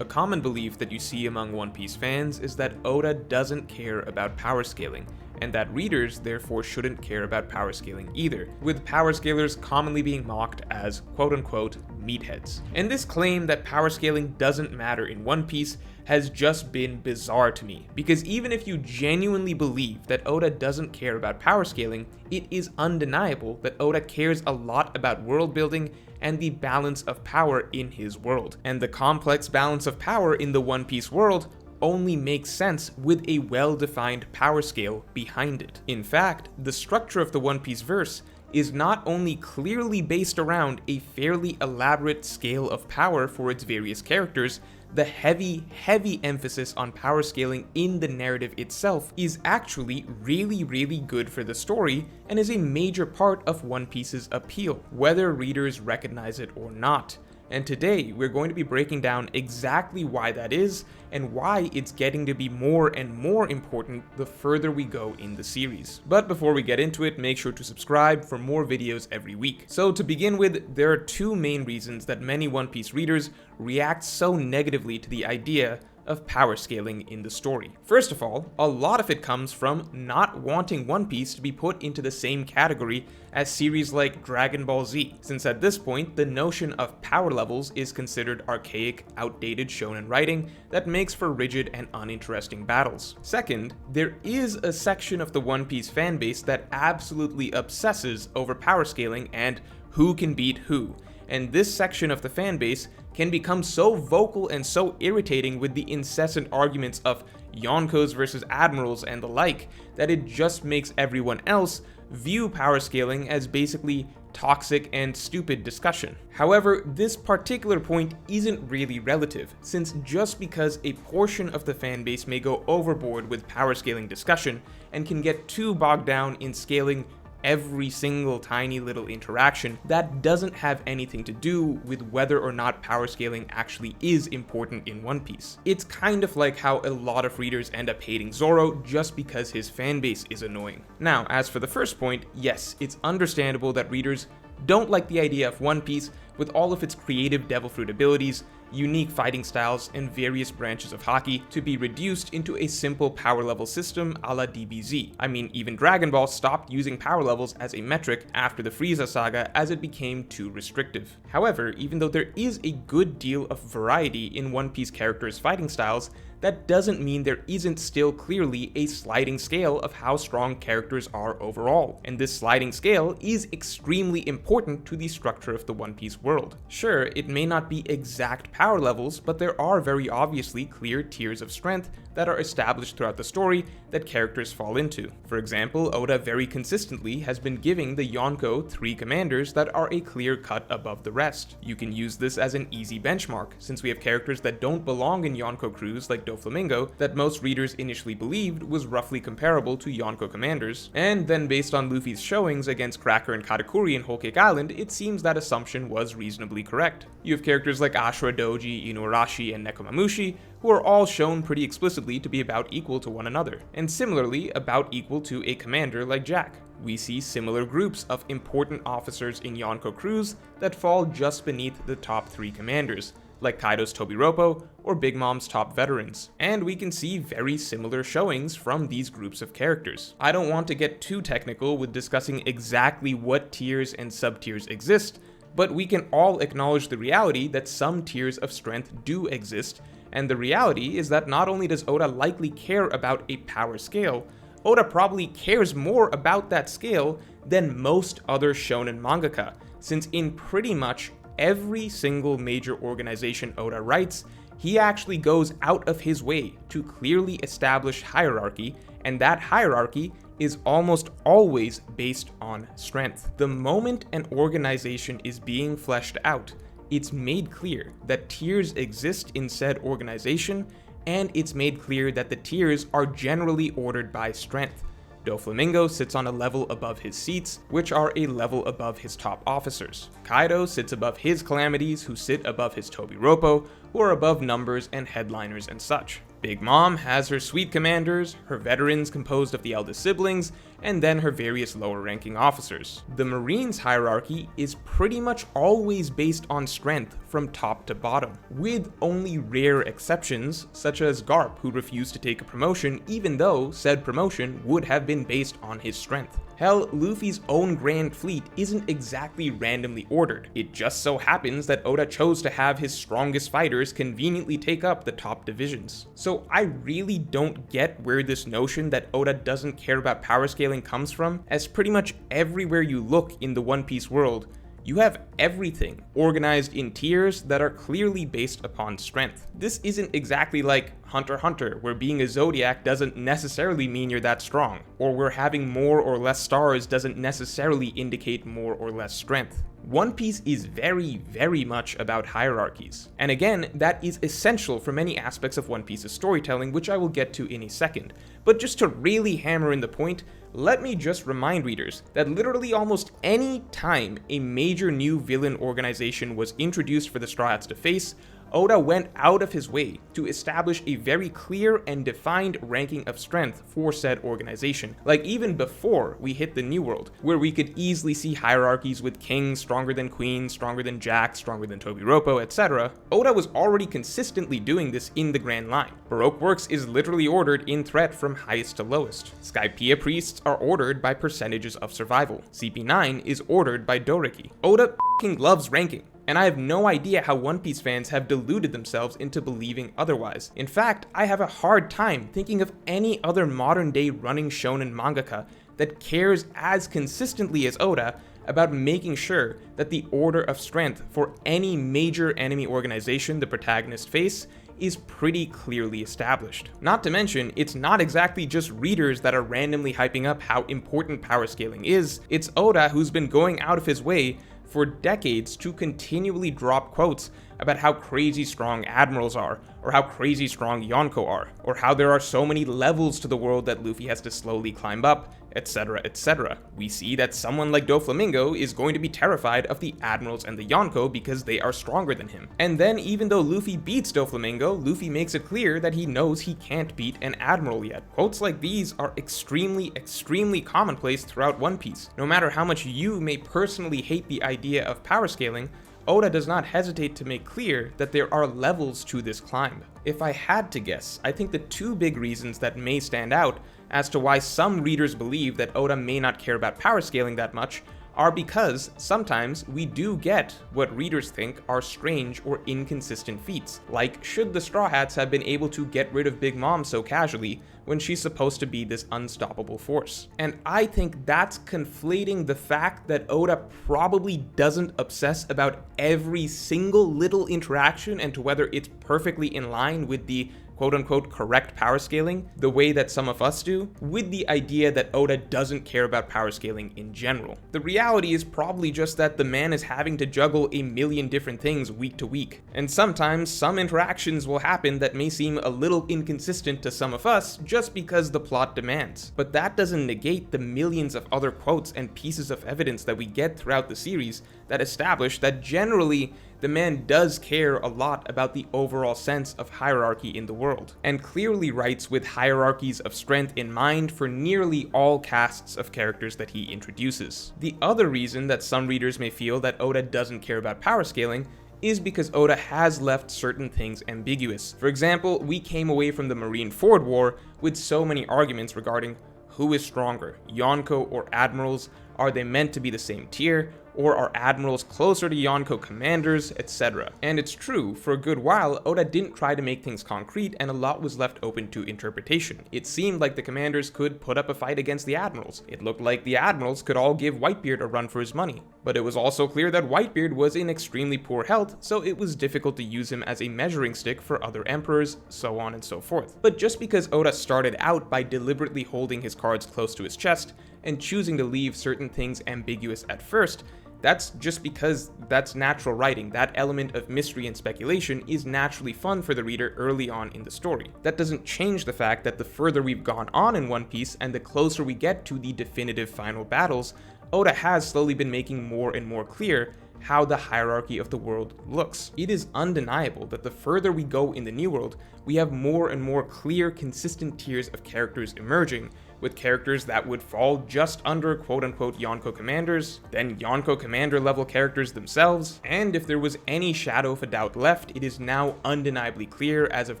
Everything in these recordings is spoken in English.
A common belief that you see among One Piece fans is that Oda doesn't care about power scaling, and that readers therefore shouldn't care about power scaling either, with power scalers commonly being mocked as quote-unquote meatheads. And this claim that power scaling doesn't matter in One Piece has just been bizarre to me, because even if you genuinely believe that Oda doesn't care about power scaling, it is undeniable that Oda cares a lot about world building and the balance of power in his world. And the complex balance of power in the One Piece world only makes sense with a well-defined power scale behind it. In fact, the structure of the One Piece verse is not only clearly based around a fairly elaborate scale of power for its various characters, the heavy emphasis on power scaling in the narrative itself is actually really good for the story and is a major part of One Piece's appeal, whether readers recognize it or not. And today, we're going to be breaking down exactly why that is, and why it's getting to be more and more important the further we go in the series. But before we get into it, make sure to subscribe for more videos every week. So to begin with, there are two main reasons that many One Piece readers react so negatively to the idea of power scaling in the story. First of all, a lot of it comes from not wanting One Piece to be put into the same category as series like Dragon Ball Z, since at this point, the notion of power levels is considered archaic, outdated shonen writing that makes for rigid and uninteresting battles. Second, there is a section of the One Piece fanbase that absolutely obsesses over power scaling and who can beat who. And this section of the fanbase can become so vocal and so irritating with the incessant arguments of Yonkos versus Admirals and the like that it just makes everyone else view power scaling as basically toxic and stupid discussion. However, this particular point isn't really relative, since just because a portion of the fanbase may go overboard with power scaling discussion and can get too bogged down in scaling every single tiny little interaction, that doesn't have anything to do with whether or not power scaling actually is important in One Piece. It's kind of like how a lot of readers end up hating Zoro just because his fanbase is annoying. Now, as for the first point, yes, it's understandable that readers don't like the idea of One Piece with all of its creative devil fruit abilities, unique fighting styles, and various branches of haki to be reduced into a simple power level system a la DBZ. I mean, even Dragon Ball stopped using power levels as a metric after the Frieza saga as it became too restrictive. However, even though there is a good deal of variety in One Piece characters' fighting styles, that doesn't mean there isn't still clearly a sliding scale of how strong characters are overall, and this sliding scale is extremely important to the structure of the One Piece world. Sure, it may not be exact power levels, but there are very obviously clear tiers of strength that are established throughout the story that characters fall into. For example, Oda very consistently has been giving the Yonko 3 commanders that are a clear cut above the rest. You can use this as an easy benchmark, since we have characters that don't belong in Yonko crews like Doflamingo that most readers initially believed was roughly comparable to Yonko commanders, and then based on Luffy's showings against Cracker and Katakuri in Whole Cake Island, it seems that assumption was reasonably correct. You have characters like Ashura Doji, Inuarashi, and Nekomamushi, who are all shown pretty explicitly to be about equal to one another, and similarly about equal to a commander like Jack. We see similar groups of important officers in Yonko crews that fall just beneath the top 3 commanders, like Kaido's Tobiropo or Big Mom's top veterans, and we can see very similar showings from these groups of characters. I don't want to get too technical with discussing exactly what tiers and sub-tiers exist, but we can all acknowledge the reality that some tiers of strength do exist, and the reality is that not only does Oda likely care about a power scale, Oda probably cares more about that scale than most other shonen mangaka, since in pretty much every single major organization Oda writes, he actually goes out of his way to clearly establish hierarchy, and that hierarchy is almost always based on strength. The moment an organization is being fleshed out, it's made clear that tiers exist in said organization, and it's made clear that the tiers are generally ordered by strength. Doflamingo sits on a level above his seats, which are a level above his top officers. Kaido sits above his calamities, who sit above his Tobiropo, who are above numbers and headliners and such. Big Mom has her suite commanders, her veterans composed of the eldest siblings, and then her various lower-ranking officers. The Marines' hierarchy is pretty much always based on strength from top to bottom, with only rare exceptions, such as Garp, who refused to take a promotion even though said promotion would have been based on his strength. Hell, Luffy's own Grand Fleet isn't exactly randomly ordered. It just so happens that Oda chose to have his strongest fighters conveniently take up the top divisions. So I really don't get where this notion that Oda doesn't care about power scaling comes from, as pretty much everywhere you look in the One Piece world, you have everything organized in tiers that are clearly based upon strength. This isn't exactly like Hunter x Hunter, where being a Zodiac doesn't necessarily mean you're that strong, or where having more or less stars doesn't necessarily indicate more or less strength. One Piece is very much about hierarchies. And again, that is essential for many aspects of One Piece's storytelling, which I will get to in a second. But just to really hammer in the point, let me just remind readers that literally almost any time a major new villain organization was introduced for the Straw Hats to face, Oda went out of his way to establish a very clear and defined ranking of strength for said organization, like even before we hit the New World, where we could easily see hierarchies with kings stronger than queens, stronger than Jack, stronger than Tobiropo, etc. Oda was already consistently doing this in the Grand Line. Baroque Works is literally ordered in threat from highest to lowest. Skypiea priests are ordered by percentages of survival. CP9 is ordered by Doriki. Oda f***ing loves ranking. And I have no idea how One Piece fans have deluded themselves into believing otherwise. In fact, I have a hard time thinking of any other modern-day running shonen mangaka that cares as consistently as Oda about making sure that the order of strength for any major enemy organization the protagonists face is pretty clearly established. Not to mention, it's not exactly just readers that are randomly hyping up how important power scaling is, it's Oda who's been going out of his way for decades to continually drop quotes about how crazy strong admirals are, or how crazy strong Yonko are, or how there are so many levels to the world that Luffy has to slowly climb up, etc, etc. We see that someone like Doflamingo is going to be terrified of the admirals and the Yonko because they are stronger than him. And then even though Luffy beats Doflamingo, Luffy makes it clear that he knows he can't beat an admiral yet. Quotes like these are extremely commonplace throughout One Piece. No matter how much you may personally hate the idea of power scaling, Oda does not hesitate to make clear that there are levels to this climb. If I had to guess, I think the two big reasons that may stand out as to why some readers believe that Oda may not care about power scaling that much are because sometimes we do get what readers think are strange or inconsistent feats, like should the Straw Hats have been able to get rid of Big Mom so casually when she's supposed to be this unstoppable force. And I think that's conflating the fact that Oda probably doesn't obsess about every single little interaction and to whether it's perfectly in line with the quote-unquote correct power scaling, the way that some of us do, with the idea that Oda doesn't care about power scaling in general. The reality is probably just that the man is having to juggle a million different things week to week, and sometimes some interactions will happen that may seem a little inconsistent to some of us just because the plot demands. But that doesn't negate the millions of other quotes and pieces of evidence that we get throughout the series that establish that generally the man does care a lot about the overall sense of hierarchy in the world, and clearly writes with hierarchies of strength in mind for nearly all casts of characters that he introduces. The other reason that some readers may feel that Oda doesn't care about power scaling is because Oda has left certain things ambiguous. For example, we came away from the Marineford War with so many arguments regarding who is stronger, Yonko or admirals, are they meant to be the same tier, or are admirals closer to Yonko commanders, etc. And it's true, for a good while, Oda didn't try to make things concrete and a lot was left open to interpretation. It seemed like the commanders could put up a fight against the admirals. It looked like the admirals could all give Whitebeard a run for his money. But it was also clear that Whitebeard was in extremely poor health, so it was difficult to use him as a measuring stick for other emperors, so on and so forth. But just because Oda started out by deliberately holding his cards close to his chest and choosing to leave certain things ambiguous at first, that's just because that's natural writing. That element of mystery and speculation is naturally fun for the reader early on in the story. That doesn't change the fact that the further we've gone on in One Piece and the closer we get to the definitive final battles, Oda has slowly been making more and more clear how the hierarchy of the world looks. It is undeniable that the further we go in the New World, we have more and more clear, consistent tiers of characters emerging, with characters that would fall just under quote-unquote Yonko commanders, then Yonko commander level characters themselves, and if there was any shadow of a doubt left, it is now undeniably clear as of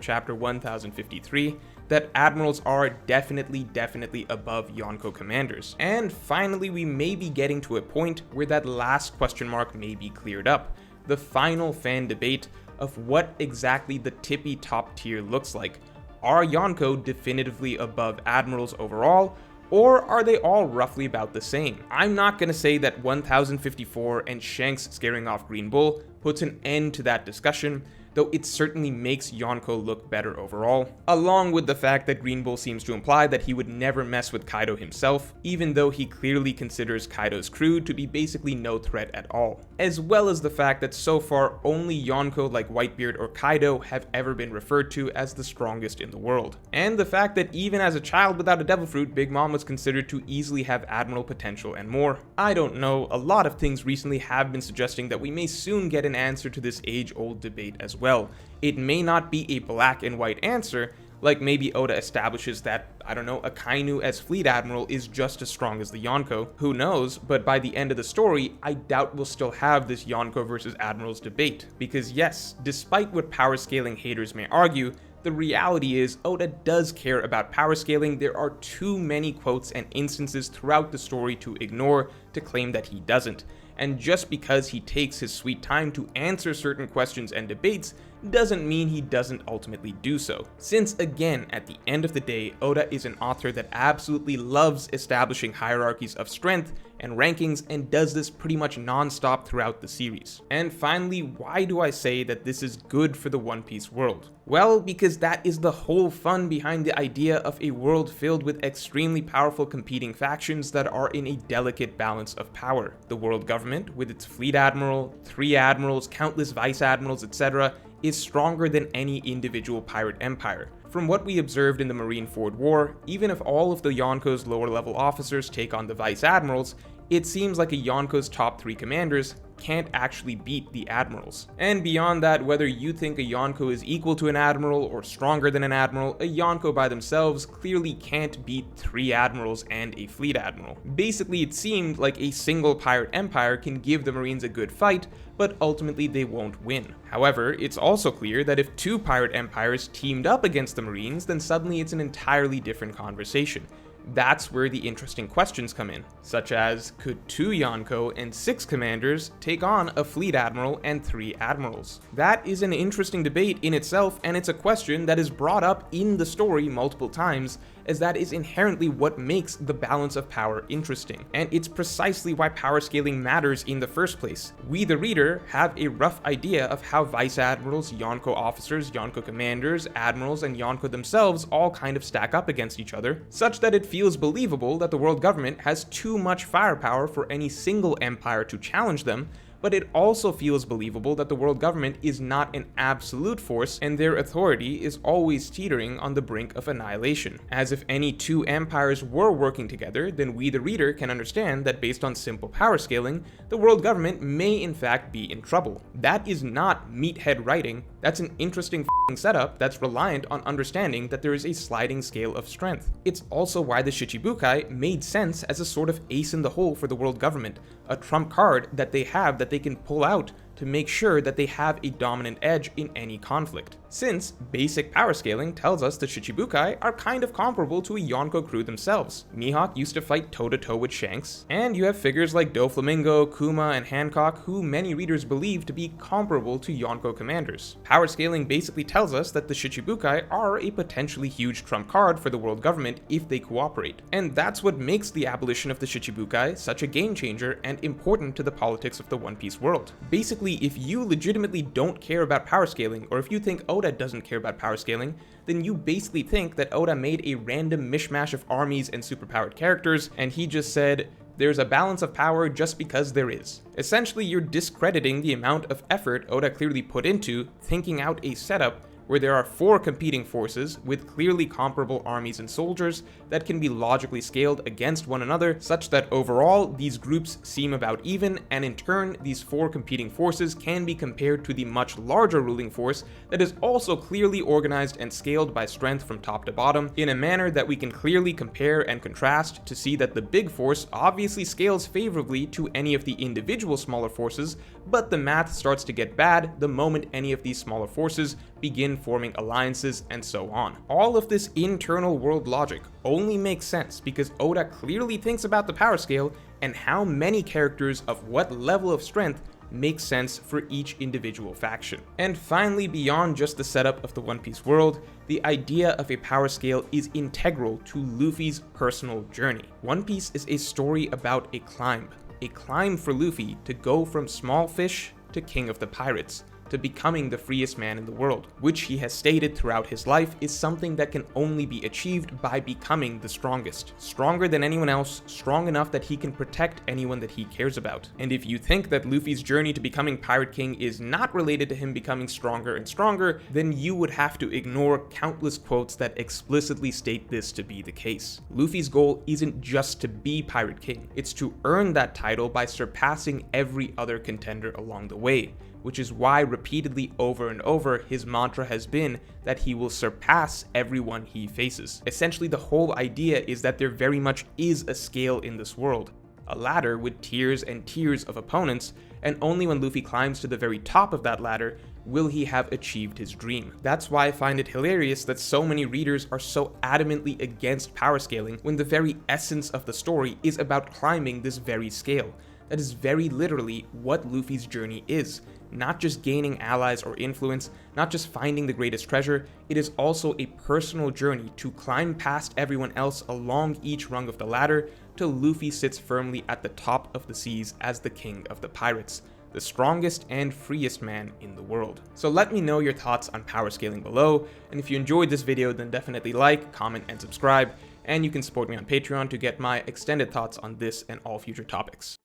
chapter 1053 that admirals are definitely above Yonko commanders. And finally, we may be getting to a point where that last question mark may be cleared up, the final fan debate of what exactly the tippy top tier looks like. Are Yonko definitively above admirals overall, or are they all roughly about the same? I'm not gonna say that 1054 and Shanks scaring off Green Bull puts an end to that discussion, though it certainly makes Yonko look better overall, along with the fact that Green Bull seems to imply that he would never mess with Kaido himself, even though he clearly considers Kaido's crew to be basically no threat at all, as well as the fact that so far only Yonko like Whitebeard or Kaido have ever been referred to as the strongest in the world, and the fact that even as a child without a devil fruit, Big Mom was considered to easily have admiral potential and more. I don't know, a lot of things recently have been suggesting that we may soon get an answer to this age-old debate as well. It may not be a black and white answer, like maybe Oda establishes that, I don't know, Akainu as fleet admiral is just as strong as the Yonko. Who knows, but by the end of the story, I doubt we'll still have this Yonko versus admirals debate. Because yes, despite what power scaling haters may argue, the reality is Oda does care about power scaling. There are too many quotes and instances throughout the story to ignore to claim that he doesn't. And just because he takes his sweet time to answer certain questions and debates doesn't mean he doesn't ultimately do so. Since again, at the end of the day, Oda is an author that absolutely loves establishing hierarchies of strength and rankings and does this pretty much non-stop throughout the series. And finally, why do I say that this is good for the One Piece world? Well, because that is the whole fun behind the idea of a world filled with extremely powerful competing factions that are in a delicate balance of power. The world government, with its fleet admiral, 3 admirals, countless vice admirals, etc., is stronger than any individual pirate empire. From what we observed in the Marineford War, even if all of the Yonko's lower level officers take on the vice admirals, it seems like a Yonko's top 3 commanders can't actually beat the admirals. And beyond that, whether you think a Yonko is equal to an admiral or stronger than an admiral, a Yonko by themselves clearly can't beat 3 admirals and a fleet admiral. Basically, it seemed like a single pirate empire can give the Marines a good fight, but ultimately they won't win. However, it's also clear that if 2 pirate empires teamed up against the Marines, then suddenly it's an entirely different conversation. That's where the interesting questions come in, such as, could 2 Yonko and 6 commanders take on a fleet admiral and 3 admirals? That is an interesting debate in itself, and it's a question that is brought up in the story multiple times, as that is inherently what makes the balance of power interesting. And it's precisely why power scaling matters in the first place. We, the reader, have a rough idea of how vice admirals, Yonko officers, Yonko commanders, admirals, and Yonko themselves all kind of stack up against each other, such that it feels believable that the world government has too much firepower for any single empire to challenge them, but it also feels believable that the world government is not an absolute force and their authority is always teetering on the brink of annihilation. As if any 2 empires were working together, then we the reader can understand that based on simple power scaling, the world government may in fact be in trouble. That is not meathead writing, that's an interesting setup that's reliant on understanding that there is a sliding scale of strength. It's also why the Shichibukai made sense as a sort of ace in the hole for the world government, a trump card that they have that they can pull out to make sure that they have a dominant edge in any conflict. Since basic power scaling tells us the Shichibukai are kind of comparable to a Yonko crew themselves. Mihawk used to fight toe-to-toe with Shanks, and you have figures like Doflamingo, Kuma, and Hancock who many readers believe to be comparable to Yonko commanders. Power scaling basically tells us that the Shichibukai are a potentially huge trump card for the world government if they cooperate. And that's what makes the abolition of the Shichibukai such a game changer and important to the politics of the One Piece world. Basically, if you legitimately don't care about power scaling, or if you think Oda doesn't care about power scaling, then you basically think that Oda made a random mishmash of armies and superpowered characters, and he just said, there's a balance of power just because there is. Essentially, you're discrediting the amount of effort Oda clearly put into thinking out a setup where there are 4 competing forces with clearly comparable armies and soldiers that can be logically scaled against one another, such that overall these groups seem about even, and in turn these 4 competing forces can be compared to the much larger ruling force that is also clearly organized and scaled by strength from top to bottom in a manner that we can clearly compare and contrast to see that the big force obviously scales favorably to any of the individual smaller forces, but the math starts to get bad the moment any of these smaller forces begin forming alliances and so on. All of this internal world logic only makes sense because Oda clearly thinks about the power scale and how many characters of what level of strength makes sense for each individual faction. And finally, beyond just the setup of the One Piece world, the idea of a power scale is integral to Luffy's personal journey. One Piece is a story about a climb for Luffy to go from small fish to king of the pirates, to becoming the freest man in the world, which he has stated throughout his life is something that can only be achieved by becoming the strongest. Stronger than anyone else, strong enough that he can protect anyone that he cares about. And if you think that Luffy's journey to becoming Pirate King is not related to him becoming stronger and stronger, then you would have to ignore countless quotes that explicitly state this to be the case. Luffy's goal isn't just to be Pirate King, it's to earn that title by surpassing every other contender along the way, which is why repeatedly over and over his mantra has been that he will surpass everyone he faces. Essentially, the whole idea is that there very much is a scale in this world, a ladder with tiers and tiers of opponents, and only when Luffy climbs to the very top of that ladder will he have achieved his dream. That's why I find it hilarious that so many readers are so adamantly against power scaling when the very essence of the story is about climbing this very scale. That is very literally what Luffy's journey is. Not just gaining allies or influence, not just finding the greatest treasure, it is also a personal journey to climb past everyone else along each rung of the ladder till Luffy sits firmly at the top of the seas as the king of the pirates, the strongest and freest man in the world. So let me know your thoughts on power scaling below, and if you enjoyed this video then definitely like, comment, and subscribe, and you can support me on Patreon to get my extended thoughts on this and all future topics.